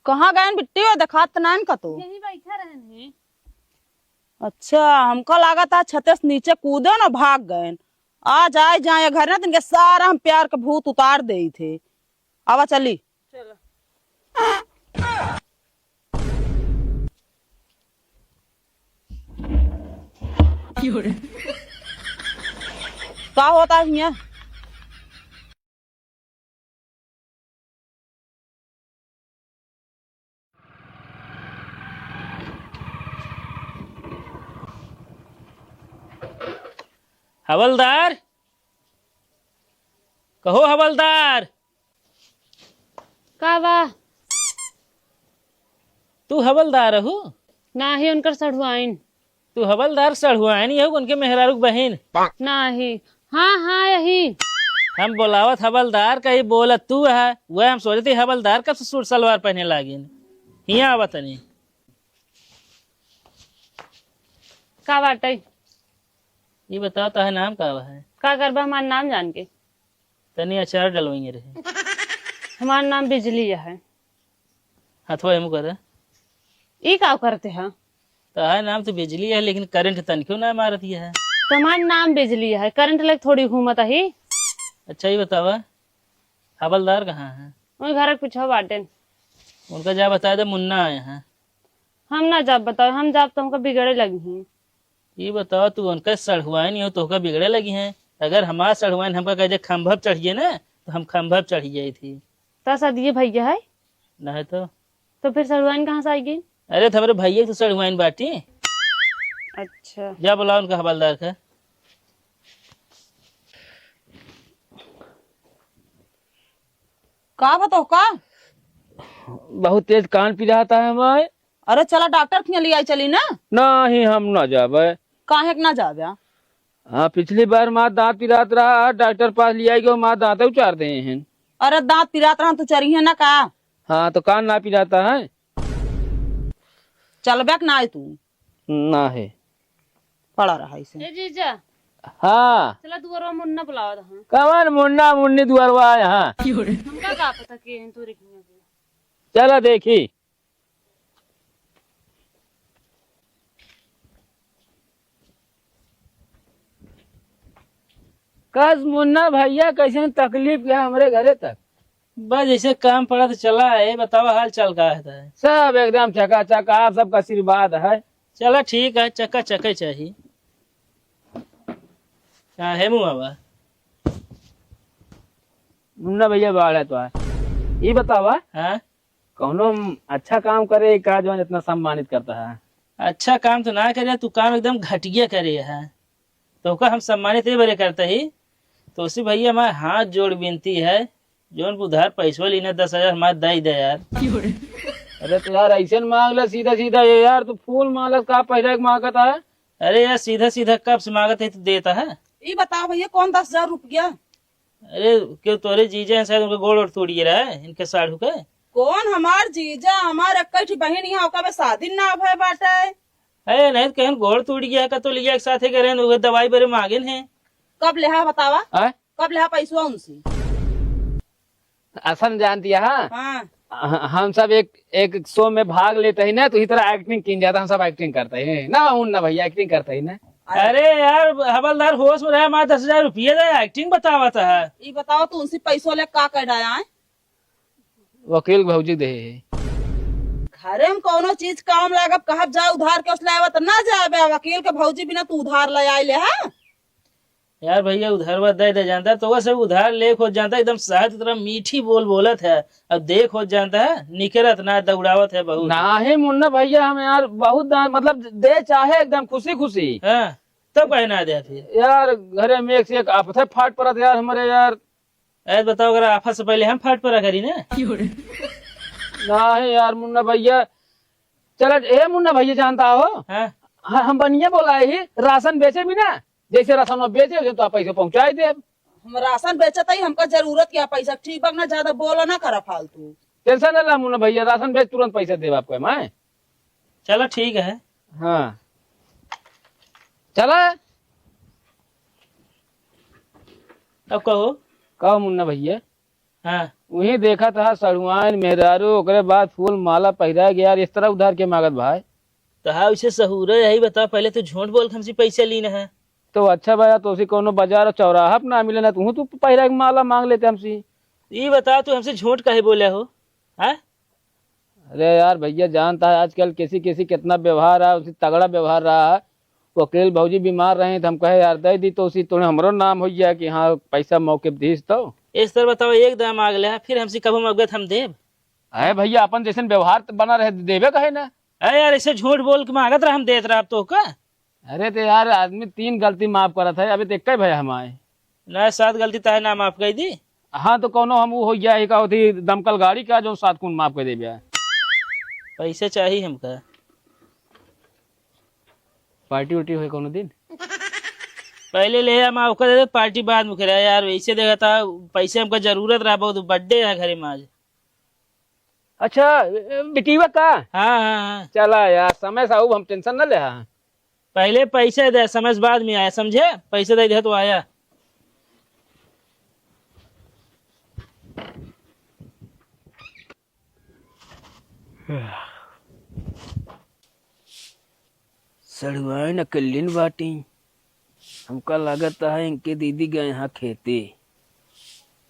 कहाँ गए बिट्टी हो दिखात नान का तो यही बैठा रहने। अच्छा हमको लगा था छते से नीचे कूदे ना भाग गए। आज आए जाए घर ना तिनके सारा हम प्यार के भूत उतार दे थे। आवा चली चलो क्या होता है यहाँ। हवलदार, कहो हवलदार। का बा तू हवलदार हो? नाही उनकर सढ़ुआइन तू हवलदार सढ़ुआनी हो उनके मेहरारू बहन? नाही। हाँ हाँ यही। हम बोलावत हवलदार कहीं बोलत तू है वह हम सोचते हवलदार कब से सूट सलवार पहने लागिन। हिया आवत नहीं। का बाटे? ये बताओ तो है नाम का है? का करबा हमार नाम जान के? तनी अचार डलवाइए रहे। हमार नाम बिजली है। हथवा एमु करे ई का करते हैं? तो है नाम तो बिजली है लेकिन करंट तन क्यों ना मारती है? तो हमार नाम बिजली है, करंट लग थोड़ी घूमत ही। अच्छा ये बतावा हवलदार कहाँ है? उन घर के पीछे बाटे। उनका जा बता दे मुन्ना आए हैं। हम ना जब बताओ, हम जब तो हमको बिगड़े लगी हैं। ये बताओ तू उनका सढ़ुआई नहीं हो तो बिगड़े लगी हैं। अगर हमारा सढ़ुआई हमका कहे खम्भा चढ़िए ना तो हम खम्भा चढ़ी जाई थी। तो सदिये भैया है नहीं तो फिर सड़ुआइन कहाँ से आएगी? अरे तुम्हारे भैया तो सढ़ुआइन बाटी। अच्छा जा बुलाओ उनका हवलदार का। का बताओ का। बहुत तेज कान पी रहा था हमारे। अरे चला डॉक्टर के ले आई चली ना। नहीं हम ना जावे। काहे के ना जावे? हाँ पिछली बार माँ दांत पिरात रहा, डॉक्टर पास ले आई गो, माँ दांत उचार दे हैं। अरे दांत पिरात रहा तो चरी है ना का। हाँ तो कान ना पिराता है। चल बैक ना आए तू ना है पड़ा रहा इसे। ए जीजा हाँ चला दुआरा मुन्ना बुलावा था। कवन मुन्ना मुन्नी दुआरवा यहाँ। हमका का पता के तू रिखने चला देखी। कस मुन्ना भैया कैसे तकलीफ क्या हमारे घरे तक? बस जैसे काम पड़ा तो चला है। बताओ हाल चाल का है? सब एकदम चकाचक, आप सबका आशीर्वाद है। चला ठीक है, चक्का चक्का चाहिए। हाँ है मुआ मुन्ना भैया बाढ़ है तो है। ये बतावा हाँ कौनो अच्छा काम करे का जो इतना सम्मानित करता है? अच्छा काम तो ना करे, तू काम एकदम घटिया करे है तो का हम सम्मानित ही बड़े करते ही। तो उसी भैया हमारे हाथ जोड़ विनती है जोन उधार पैसवा लेना 10,000 हमारे दे दे यार। अरे तो यार ऐसे मांग ले सीधा सीधा, ये यार तू फूल मांगल का पैसा मांगता है? अरे यार सीधा सीधा कब से मांगते है तो देता है। ये बताओ भैया कौन 10,000 रुपया? अरे क्यों तोरे जीजा हैं शायद उनके गोड़ और तोड़िए रहा है इनके साढ़ू के। कौन हमार जीजा? हमार इक्कठी बहन यहाँ ओका में शादी ना भय बाटे। अरे नहीं तो कहीं गोड़ टूट गया का तो लिया एक साथे करे दवाई बरे मांगे हैं। कब लेहा बतावा? आय? कब लेहा पैसा उनसे? असन जानती है हाँ? हाँ हम सब एक शो में भाग लेते हैं ना तो इस तरह एक्टिंग की जाता, हम सब एक्टिंग करते हैं ना। मुन्ना भैया एक्टिंग करते हैं ना। अरे यार हवलदार होश में रहा, हमारा 10,000 रुपया दे एक्टिंग बतावा था। ये बताओ तू उनसे पैसों ले का कर डाया है? वकील भौजी दे। घरे में कोनो चीज काम लागब कहब जा उधार के उसले आवत ना जाबे। वकील के भौजी बिना तू उधार ले आई ले है। यार भैया उधार दे जानता तो वह सब उधार ले खोज जानता एकदम शहद की तरह मीठी बोल बोलत है। अब दे खोज जानता है निकरत ना दौड़ावत है बहुत। ना है मुन्ना भैया हम यार बहुत मतलब दे चाहे एकदम खुशी खुशी। हाँ तब कहे ना दे फिर यार घरे में एक से एक आफत फाट पड़ा यार हमारे यार। ऐसे बताओ अगर आफत से पहले हम फाट पड़ा करी ना। ना है यार मुन्ना भैया। चलो ए मुन्ना भैया जानता हो हाँ हम बनिए बोला ही राशन बेचे भी ना, जैसे राशन बेचे तो आप पैसे पहुँचाए दे। हम राशन बेचत ही हमका जरूरत क्या पैसा? ठीक बक ना ज्यादा बोलो ना करा फालतू। टेंशन नहीं ला मुन्ना भैया, राशन बेच तुरंत पैसे दे आपको मैं। चलो ठीक है। हाँ चला अब कहो कहो मुन्ना भैया। हाँ वही देखा था सड़ुआन मेहरारू ओकरे बाद फूल माला पहिरा गया इस तरह उधार के मांगत भाई। तो हाँ उसे सहूर यही बता, पहले तो झूठ बोल के हमसे पैसे लीन है। तो अच्छा भैया तो उसी कोनो बाजार और चौराहा पे ना मिले ना तू पहिरा के माला मांग लेते हमसे। ये बता तू हमसे झूठ काहे बोले हो? हाँ अरे यार भैया जानता है आजकल किसी किसी कितना व्यवहार है, उसी तगड़ा व्यवहार रहा है। वकील भौजी बीमार रहे तो हम कहे यार दे दी तो उसी तूने हमरो नाम हो गया कि हाँ पैसा मौके पे दीस तो। इस तरह बताओ एक दाम आ गया फिर हमसे कब मगत हम देव? अरे भैया अपन जैसे व्यवहार बना रहे देवे कहे ना। अरे यार ऐसे झूठ बोल के मांगत रहा हम देत रहा अब तो का। अरे तो यार आदमी 3 गलती माफ करा था अभी तो एक भैया हम आए ना 7 गलती ताहे ना माफ कर दी। हाँ तो कोनो हम वो हो गया एक होती दमकल गाड़ी का जो 7 कौन माफ कर दे गया। पैसे चाहिए हमका। पार्टी उर्टी हुई कोनो दिन पहले ले हम आपका दे दे, पार्टी बाद में करे यार। वैसे देखा था पैसे हमका जरूरत रहा, बहुत बर्थडे है घरे में आज। अच्छा बिटीवा का। हाँ हाँ हाँ चला यार समय से हम टेंशन न ले। पहले पैसे दे, समझ बाद में आया, समझे? पैसे दे दे तो आया। सड़ुआइन अकलिन बाटी हमका लागत है इनके दीदी गए यहाँ खेते।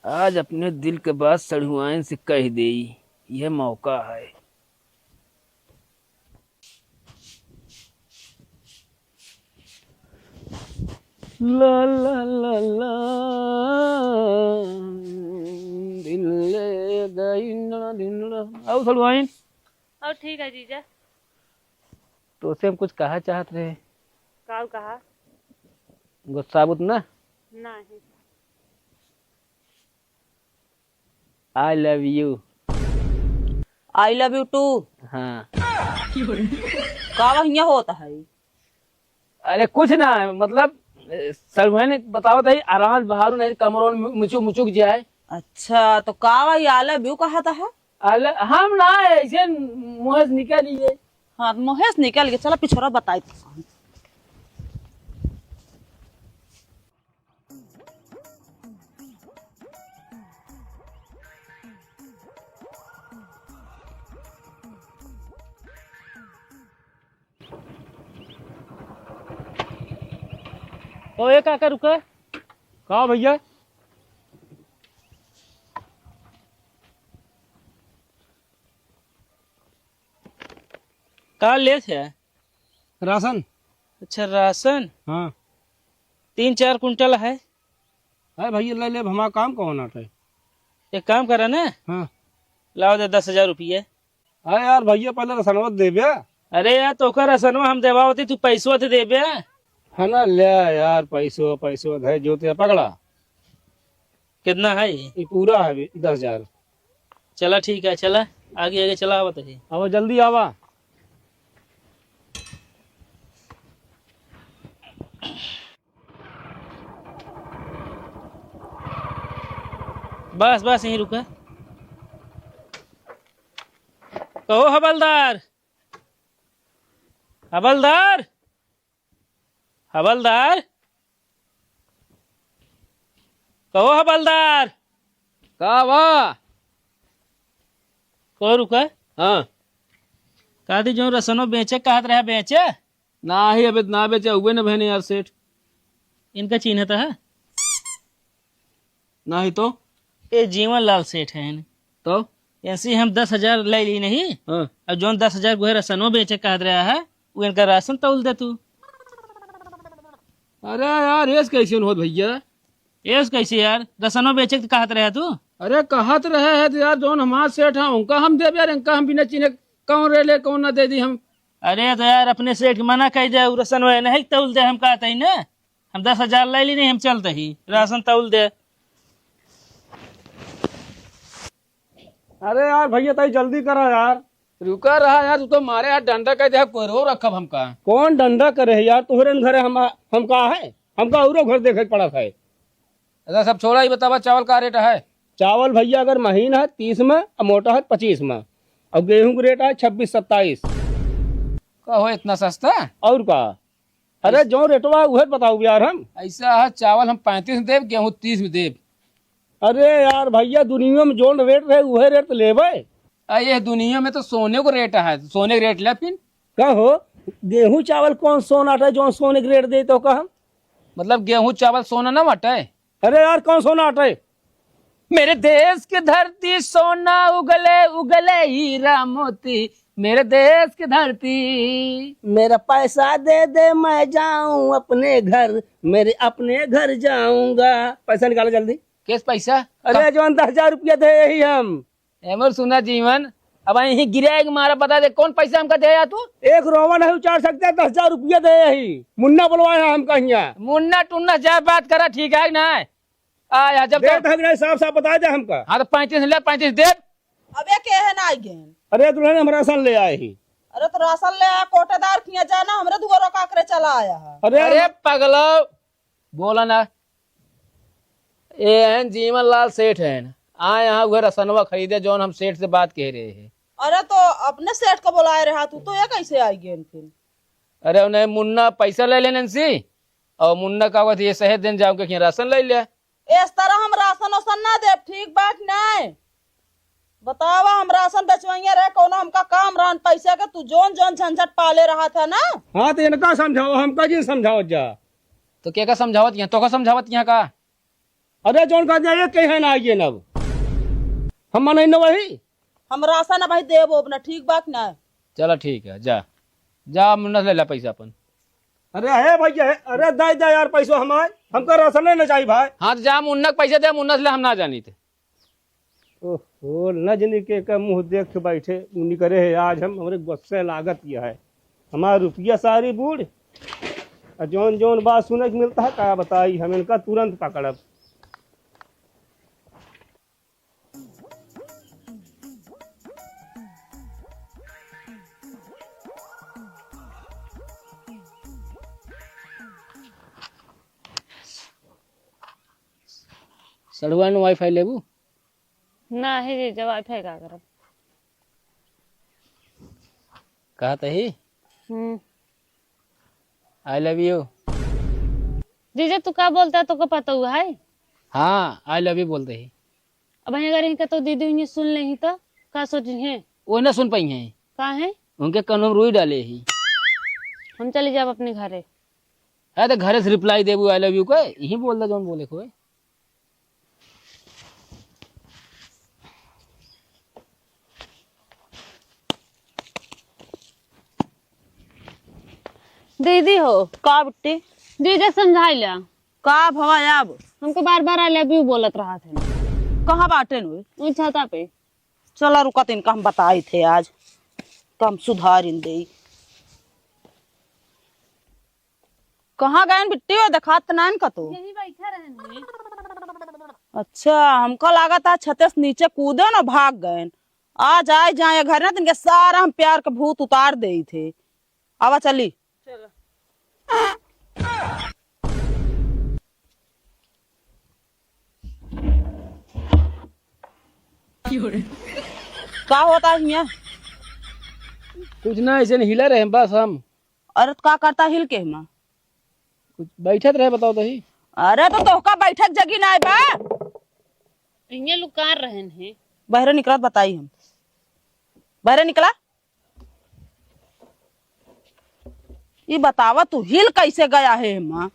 आज अपने दिल के बात सड़ुआइन से कह दे, यह मौका है। ला ला ला ला दिल ले गई ना दिल। आओ सड़ुआइन। और ठीक है जीजा। तो उसे हम कुछ कहा चाहत रहे। का कहा? गुस्सा बुत ना। नहीं। I love you. I love you too. हाँ का वहिया होता है? अरे कुछ ना मतलब सड़ुआइन बताओ था आराम बाहर नहीं कमरों में मुचुक मुचुक जाए। अच्छा तो का वही आई लव यू कहा था है? हम ना ऐसे मुँह से निकल लिए। हाँ महेश निकल गया, चला पिछोरा बताई। ओ ये काका रुका। कहा भैया? का ले थे? राशन। अच्छा राशन। हाँ 3-4 कुंटल है। अरे भैया ले ले हमारा काम कौन आता है। एक काम करा ना, हाँ लाओ दे 10,000 रुपये। अरे यार भैया पहले रसनवा दे बे। अरे यार तो का राशनवा हम देवा होती, तू पैसवा तो दे बे। है ना ले यार पैसो पैसो है जो ते पकड़ा। कितना है? ये पूरा है 10,000। चला ठीक है, चला आगे आगे चला बताइए। अब जल्दी आवा। बस बस यहीं रुका। कहो हवलदार, हवलदार, हवलदार, कहो हवलदार। का वाह। को रुका। हाँ कहा थी जो रसनो बेचे कहत रहा बेचे। ना ही अबे ना बेचे हुए ना बहने यार सेठ। इनका चिन्हता है? ना ही तो। ये जीवन लाल सेठ है तो ऐसे हम 10,000 ले ली नहीं। हाँ अब जो 10,000 को रसनो बेचे कहत रहा है वो इनका राशन तौल दे तू। अरे यार ये कैसे होत भैया। ये कैसे यार रसनो बेचे के कहत रहा तू? अरे कहत रहे है तो यार जोन हमार सेठ है उनका हम दे यार इनका हम बिना चिन्हे कौन रे ले कौन ना दे दी हम। अरे तो यार अपने सेठ के मना कह दे राशन नहीं तौल दे। हम कहते ही ना हम 10,000 ले ली नहीं, हम चलते ही राशन तौल दे। अरे यार भैया ताई जल्दी करा यार। रुका रहा यार तू तो मारे यार डंडा कह दे कोरो रखब हमका। कौन डंडा करे है यार तुहरे घरे हम का है हमका औरो घर देखे पड़ा है। ऐसा सब छोड़ा ही बतावा चावल का रेट है। चावल भैया अगर महीन है 30 में और मोटा है 25 में और गेहूं का रेट है 26-27। का हो इतना सस्ता और का। अरे जो रेटवा उहे बताओ यार हम। ऐसा है चावल हम 35 में देव गेहूं 30 में देव। अरे यार भैया दुनिया में जो रेट रहे वही रेट लेवे। ये दुनिया में तो सोने को रेट है, सोने के रेट ले फिर। का हो गेहूं चावल कौन सोना अटे जो सोने के रेट दे तो कहा? मतलब गेहूं चावल सोना ना मटे। अरे यार कौन सोना अटे? मेरे देश की धरती सोना उगले उगले हीरा मोती, मेरे देश की धरती। मेरा पैसा दे दे मैं जाऊं अपने घर, मेरे अपने घर जाऊंगा। पैसा निकालो जल्दी। किस पैसा? अरे जो 10,000 रुपया दे यही हम। एमर सुना जीवन, अब यही गिरे मारा बता दे कौन पैसा हमका दे या तू? एक रोवा नहीं उचार सकते, 10,000 रुपया दे यही। मुन्ना बुलवाया हम कहिया। मुन्ना टुन्ना जा बात करा, ठीक है ना? आया जब दे साफ साफ बता दे हमका। हाँ तो 35 ले, 35 दे। अबे के है ना गेन। अरे दुल्हन हम राशन ले आए ही। अरे तो राशन ले आया, कोटेदार किया जाना हमरे दुआरो का करे चला आया है। अरे पगलो बोला ना, ये जीवन लाल सेठ है, आए यहाँ हुए रसनवा खरीदे जौन हम सेठ से बात कह रहे हैं। अरे तो अपने सेठ को बुलाए रहा तू तो ये कैसे आई गेन फिर? अरे उन्हें मुन्ना पैसा ले लेने से, और मुन्ना का ये शहर दिन जाओ के राशन ले लिया। इस तरह हम राशन वासन ना दे, ठीक बात नहीं। बतावा हम राशन बेचवाइए रहे कोनो हमका काम रहन पैसे का, तू जोन जोन झंझट पाले रहा था ना। हाँ तो इनका समझाओ, हमका जी समझाओ जा। तो क्या का समझावत यहाँ, तो का समझावत यहाँ का? अरे जोन का जाइए कहे ना आइए नब हम नहीं न वही। हम राशन भाई देव अपना, ठीक बात ना। चलो ठीक है, जा जा मुन्ना से ले ला पैसा अपन। अरे है भैया है। अरे दे दे यार पैसा हमारे, हमका राशन नहीं चाहिए भाई। हाँ तो जा मुन्ना के पैसे दे, मुन्ना से ले, हम ना जानी थे। ओहो नजनी के मुंह देख के बैठे उन्हीं करे है। आज हम हमारे गुस्से लागत यह है, हमारा रुपया सारी बूढ़। जोन जोन बात सुने के मिलता है क्या बताई, हम इनका तुरंत पकड़ब। सड़ुआ ने वाईफाई लेबू ना है जी, जब वाईफाई का करब। कहा ही आई लव यू। जीजा तू का बोलता है, तो को पता हुआ है? हाँ आई लव यू बोलते ही। अब अगर इनका तो दीदी उन्हें सुन ले तो का सोची है? वो ना सुन पाई है, का है उनके कानों में रुई डाले ही। हम चले जाब अपने घरे। है तो घरे से reply Debu I love you को, यही बोल दे जौन बोले को। दीदी हो का बिट्टी जीजा समझाई लिया। का भवा अब हमको बार बार आई लव यू बोलत रहा थे। कहाँ बाटे नु? वो छाता पे। चला रुका, तो इनका हम बताए थे आज कम सुधार इन दे। कहाँ गए बिट्टी? वो दिखात ना इनका तो। यही बैठा रहने। अच्छा हमको लगा था छते से नीचे कूदे ना भाग गए। आज आए जाए घर ना, तो इनके सारा हम प्यार का भूत उतार दे थे। आवा चली। का होता है यहाँ? कुछ ना, ऐसे हिला रहे हैं बस हम। अरे तो का करता हिल के माँ? कुछ बैठत रहे, बताओ तो ही। अरे तो तोहका बैठक जगी ना बा। इन्हें लुकार रहन है। बहरे निकला बताई हम। बहरे निकला। ये बतावा तू हिल कैसे गया है माँ?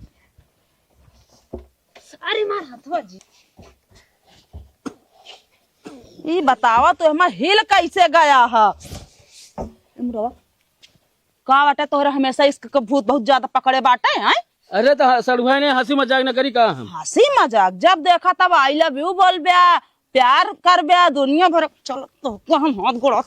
अरे मार हथवा जी। ये बतावा तू हमार हिल कैसे गया है? का बाटे तोहरा हमेशा इसका भूत बहुत ज्यादा पकड़े बाटे हैं? अरे तो सड़ुआ ने हंसी मजाक न करी का हम। हंसी मजाक जब देखा तब आई लव यू बोल ब्या, प्यार कर ब्या, दुनिया भर। चलो तो हम हाथ गोड़ा